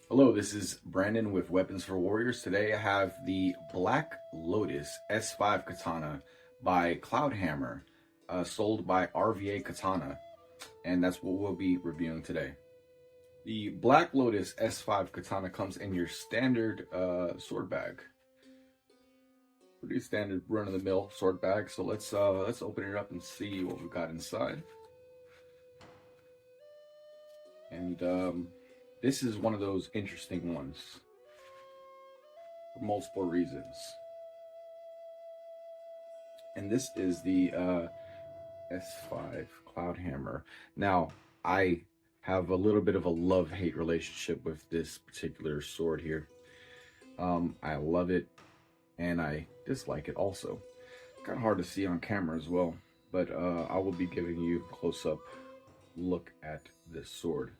Hello, this is Brandon with Weapons for Warriors. Today I have the Black Lotus S5 Katana by Cloudhammer, sold by RVA Katana, and that's what we'll be reviewing today. The Black Lotus S5 Katana comes in your standard sword bag. Pretty standard run-of-the-mill sword bag. So let's open it up and see what we've got inside. And this is one of those interesting ones for multiple reasons. And this is the S5 Cloudhammer. Now, I have a little bit of a love-hate relationship with this particular sword here. I love it, and I dislike it also. Kind of hard to see on camera as well, but I will be giving you a close-up look at this sword.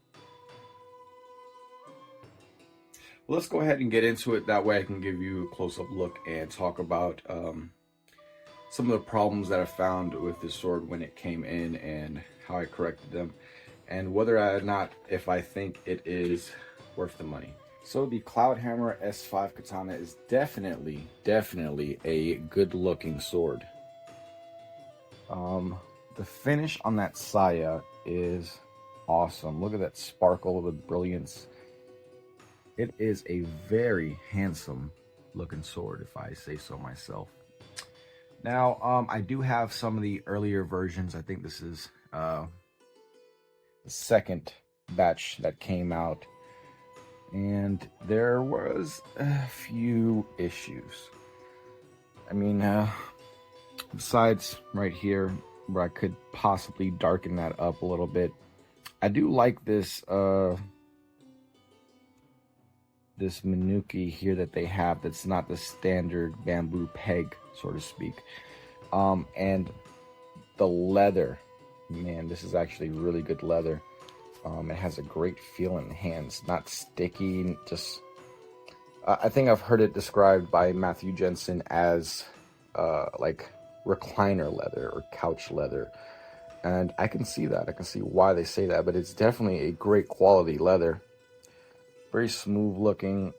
Let's go ahead and get into it. That way I can give you a close-up look and talk about some of the problems that I found with this sword when it came in and how I corrected them, and whether or not if I think it is worth the money. So the Cloudhammer S5 Katana is definitely a good looking sword. The finish on that saya is awesome. Look at that sparkle, the brilliance. It is a very handsome looking sword, if I say so myself. Now, I do have some of the earlier versions. I think this is the second batch that came out, and there was a few issues. I mean, besides right here where I could possibly darken that up a little bit, I do like this this Manuki here that they have that's not the standard bamboo peg, so to speak. And the leather, man, this is actually really good leather. It has a great feel in the hands, not sticky, just I think I've heard it described by Matthew Jensen as like recliner leather or couch leather, and I can see that. I can see why they say that, but it's definitely a great quality leather. Very smooth looking.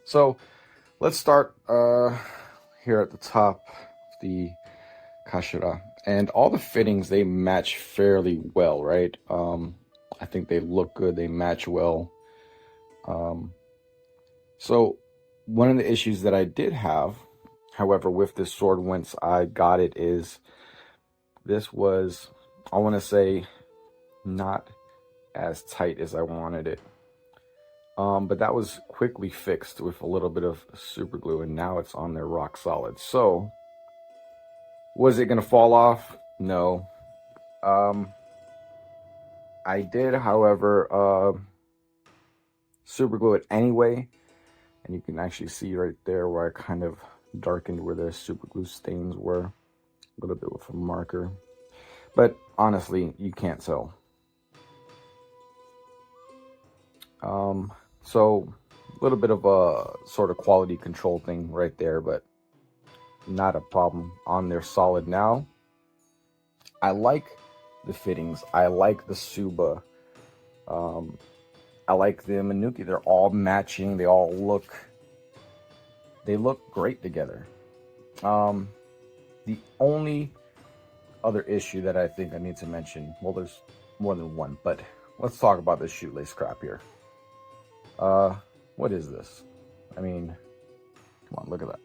So let's start here at the top of the Kashira. And all the fittings, they match fairly well, right? I think they look good, they match well. So one of the issues that I did have, however, with this sword once I got it, is this was, I want to say, not as tight as I wanted it. But that was quickly fixed with a little bit of super glue, and now it's on there rock solid. So, was it gonna fall off? No. I did, however, super glue it anyway, and you can actually see right there where I kind of darkened where the super glue stains were, a little bit with a marker. But honestly, you can't tell. So a little bit of a sort of quality control thing right there, but not a problem. On there solid now. I like the fittings. I like the Suba. I like the Manuki. They're all matching. They look great together. The only other issue that I think I need to mention, well, there's more than one, but let's talk about this shoelace crap here. What is this? I mean, come on, look at that.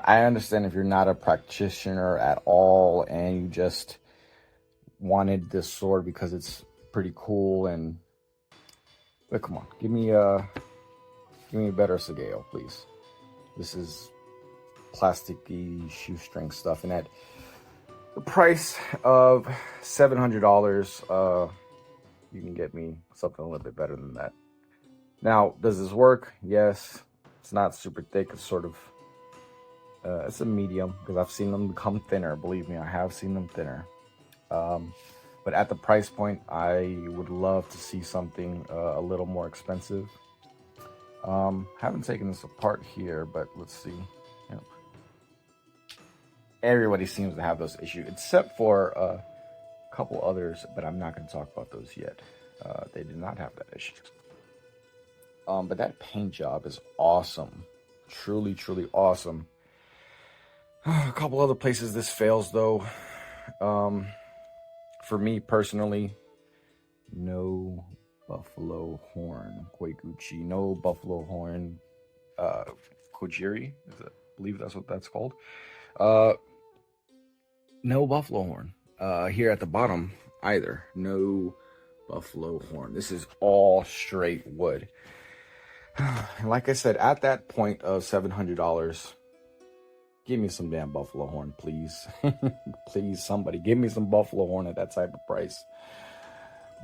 I understand if you're not a practitioner at all and you just wanted this sword because it's pretty cool but come on, give me a better Sageo, please. This is plasticky shoestring stuff, and at the price of $700, you can get me something a little bit better than that. Now, does this work? Yes. It's not super thick. It's sort of, it's a medium, because I've seen them become thinner. Believe me, I have seen them thinner. But at the price point, I would love to see something a little more expensive. Haven't taken this apart here, but let's see. Yep. Everybody seems to have those issues, except for couple others, but I'm not going to talk about those yet. They did not have that issue. But that paint job is awesome. Truly, truly awesome. A couple other places this fails, though. For me personally, no buffalo horn Koiguchi, no buffalo horn Kojiri. I believe that's what that's called. No buffalo horn. Here at the bottom either. No buffalo horn. This is all straight wood. And like I said, at that point of $700, give me some damn buffalo horn, please. Please, somebody, give me some buffalo horn at that type of price.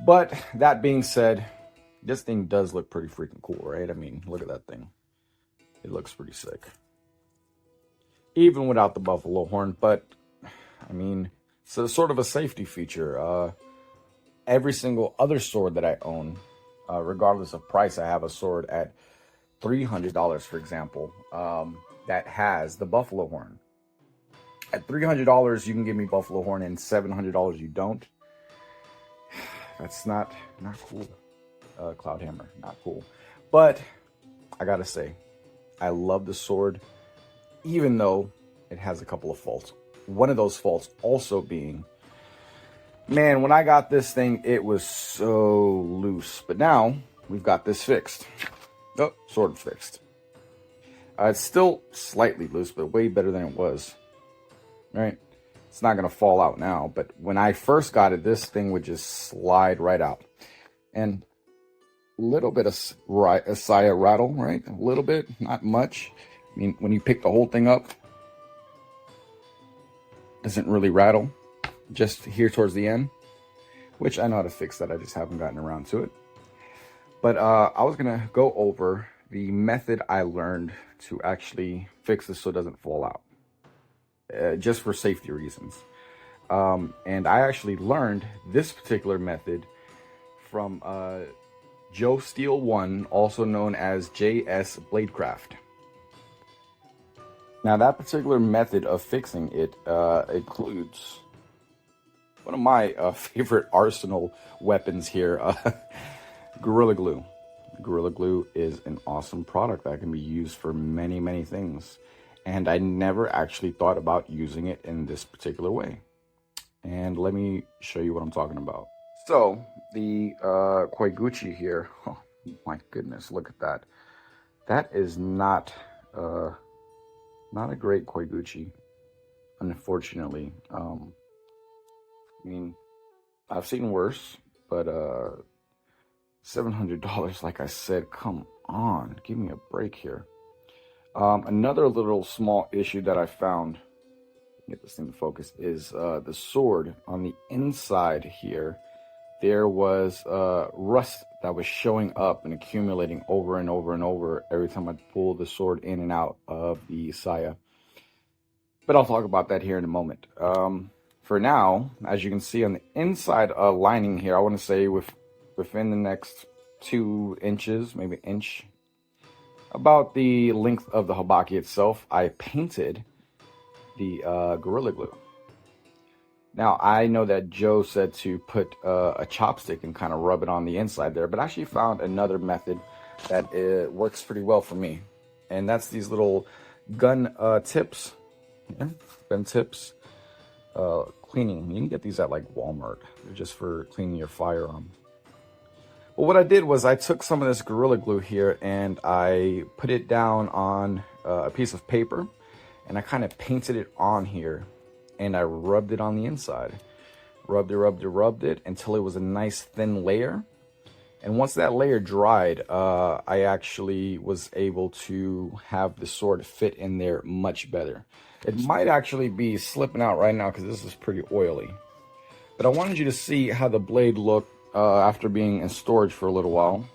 But that being said, this thing does look pretty freaking cool, right? I mean, look at that thing. It looks pretty sick. Even without the buffalo horn, but I mean, it's a sort of a safety feature. Every single other sword that I own, regardless of price, I have a sword at $300, for example, that has the buffalo horn. At $300, you can give me buffalo horn, and $700 you don't. That's not cool. Cloud Hammer, not cool. But I gotta say, I love the sword, even though it has a couple of faults. One of those faults also being, man, when I got this thing, it was so loose. But now we've got this fixed. Oh, sort of fixed. It's still slightly loose, but way better than it was. Right? It's not going to fall out now. But when I first got it, this thing would just slide right out. And a little bit of a sigh of rattle, right? A little bit, not much. I mean, when you pick the whole thing up, doesn't really rattle. Just here towards the end, which I know how to fix that. I just haven't gotten around to it. But I was going to go over the method I learned to actually fix this so it doesn't fall out. Just for safety reasons. And I actually learned this particular method from Joe Steel 1, also known as JS Bladecraft. Now, that particular method of fixing it includes one of my favorite arsenal weapons here, Gorilla Glue. Gorilla Glue is an awesome product that can be used for many, many things. And I never actually thought about using it in this particular way. And let me show you what I'm talking about. So, the Koiguchi here, oh my goodness, look at that. That is not a great Koiguchi, unfortunately. I mean, I've seen worse, but $700, like I said, come on, give me a break here. Another little small issue that I found, get this thing to focus, is the sword on the inside here. There was rust that was showing up and accumulating over and over and over every time I pull the sword in and out of the saya. But I'll talk about that here in a moment. For now, as you can see on the inside lining here, I want to say within the next 2 inches, maybe inch, about the length of the habaki itself, I painted the Gorilla Glue. Now, I know that Joe said to put a chopstick and kind of rub it on the inside there, but I actually found another method that works pretty well for me. And that's these little gun tips. Yeah, gun tips. Cleaning. You can get these at like Walmart. They're just for cleaning your firearm. Well, what I did was I took some of this Gorilla Glue here and I put it down on a piece of paper and I kind of painted it on here and I rubbed it on the inside. Rubbed it until it was a nice thin layer. And once that layer dried, I actually was able to have the sword fit in there much better. It might actually be slipping out right now because this is pretty oily. But I wanted you to see how the blade looked after being in storage for a little while.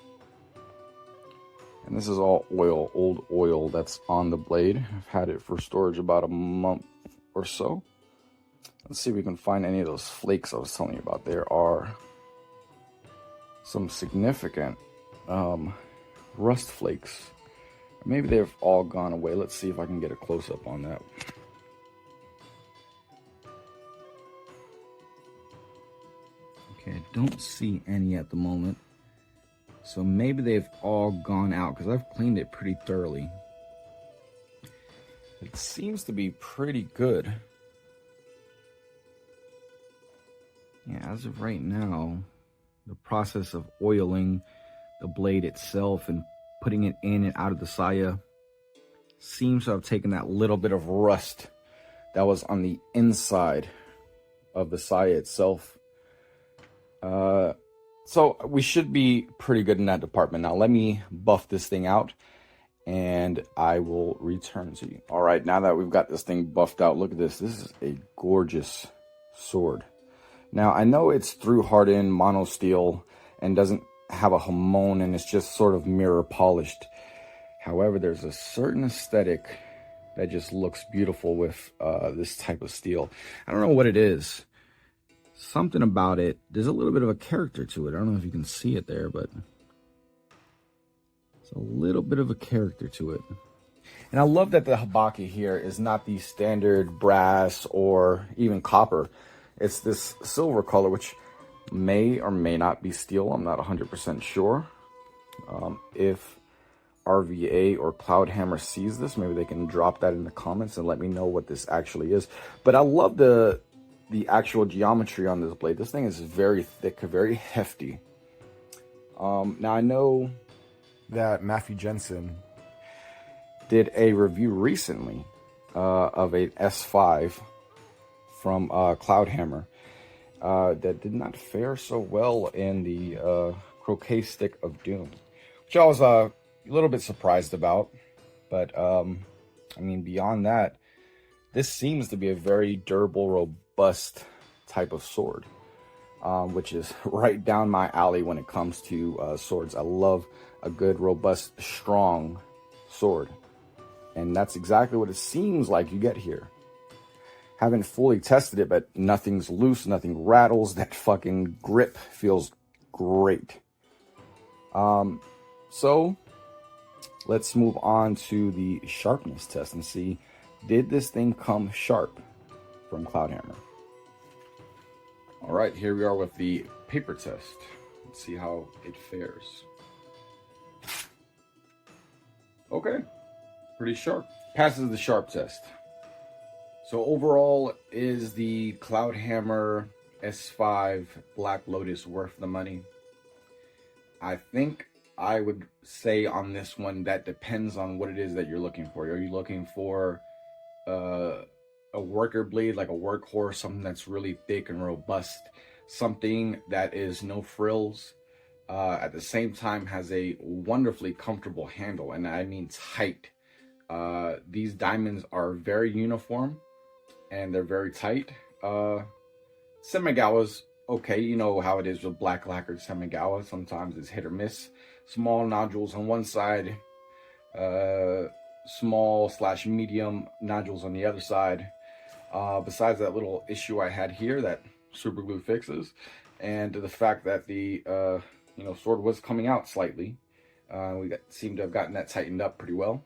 And this is all oil, old oil that's on the blade. I've had it for storage about a month or so. Let's see if we can find any of those flakes I was telling you about. There are some significant rust flakes. Maybe they've all gone away. Let's see if I can get a close-up on that. don't see any at the moment. So maybe they've all gone out because I've cleaned it pretty thoroughly. It seems to be pretty good. Yeah, as of right now, the process of oiling the blade itself and putting it in and out of the saya seems to have taken that little bit of rust that was on the inside of the saya itself. So we should be pretty good in that department. Now let me buff this thing out and I will return to you. All right, now that we've got this thing buffed out, look at this. This is a gorgeous sword. Now I know it's through hardened mono steel and doesn't have a hamon and it's just sort of mirror polished. However, there's a certain aesthetic that just looks beautiful with this type of steel. I don't know what it is. Something about it, there's a little bit of a character to it. I don't know if you can see it there, but it's a little bit of a character to it. And I love that the habaki here is not the standard brass or even copper. It's this silver color, which may or may not be steel. I'm not 100% sure. If RVA or Cloudhammer sees this, maybe they can drop that in the comments and let me know what this actually is. But I love the actual geometry on this blade. This thing is very thick, very hefty. Now I know that Matthew Jensen did a review recently of a S5 from Cloudhammer that did not fare so well in the croquet stick of doom, which I was a little bit surprised about. But I mean, beyond that, this seems to be a very durable, robust type of sword, which is right down my alley when it comes to swords. I love a good, robust, strong sword, and that's exactly what it seems like you get here. Haven't fully tested it, but nothing's loose, nothing rattles. That fucking grip feels great. So let's move on to the sharpness test and see, did this thing come sharp from Cloudhammer? All right, here we are with the paper test. Let's see how it fares. Okay, pretty sharp. Passes the sharp test. So overall, is the Cloudhammer S5 Black Lotus worth the money? I think I would say on this one that depends on what it is that you're looking for. Are you looking for a worker blade, like a workhorse, something that's really thick and robust, something that is no frills, at the same time has a wonderfly comfortable handle, and I mean tight. These diamonds are very uniform and they're very tight. Semigawa's okay, you know how it is with black lacquered Semigawa. Sometimes it's hit or miss. Small nodules on one side, small/medium nodules on the other side. Besides that little issue I had here that super glue fixes, and the fact that the sword was coming out slightly, seem to have gotten that tightened up pretty well.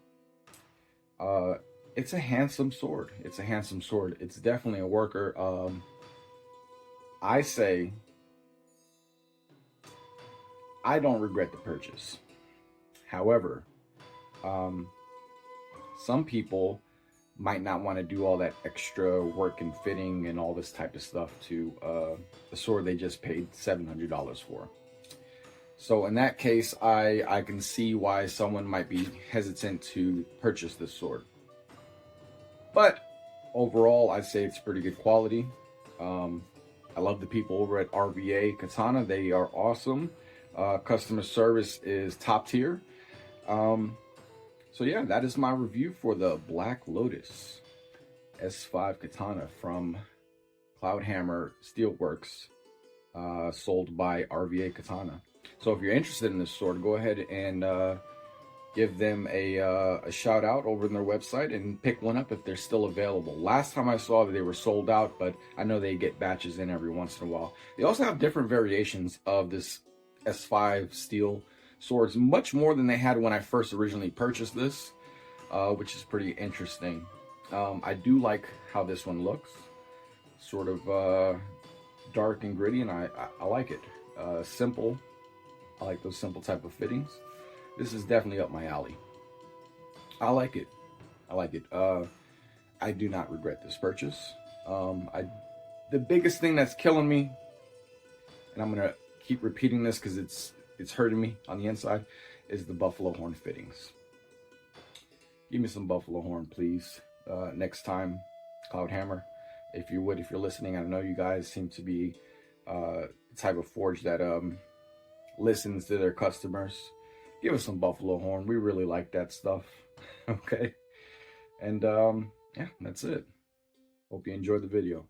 It's a handsome sword. It's a handsome sword. It's definitely a worker. I say I don't regret the purchase. However, some people might not want to do all that extra work and fitting and all this type of stuff to a sword they just paid $700 for. So in that case, I can see why someone might be hesitant to purchase this sword. But overall, I'd say it's pretty good quality. I love the people over at RVA Katana. They are awesome. Customer service is top tier. So yeah, that is my review for the Black Lotus S5 Katana from Cloudhammer Steelworks, sold by RVA Katana. So if you're interested in this sword, go ahead and give them a shout out over on their website and pick one up if they're still available. Last time I saw that they were sold out, but I know they get batches in every once in a while. They also have different variations of this S5 steel swords, much more than they had when I first originally purchased this, which is pretty interesting. I do like how this one looks, sort of dark and gritty, and I like it. Simple. I like those simple type of fittings. This is definitely up my alley. I like it. I like it. I do not regret this purchase. The biggest thing that's killing me, and I'm gonna keep repeating this because it's hurting me on the inside, is the buffalo horn fittings. Give me some buffalo horn, please. Next time, Cloud Hammer, if you would, if you're listening. I know you guys seem to be the type of forge that listens to their customers. Give us some buffalo horn. We really like that stuff. Okay. And yeah, that's it. Hope you enjoyed the video.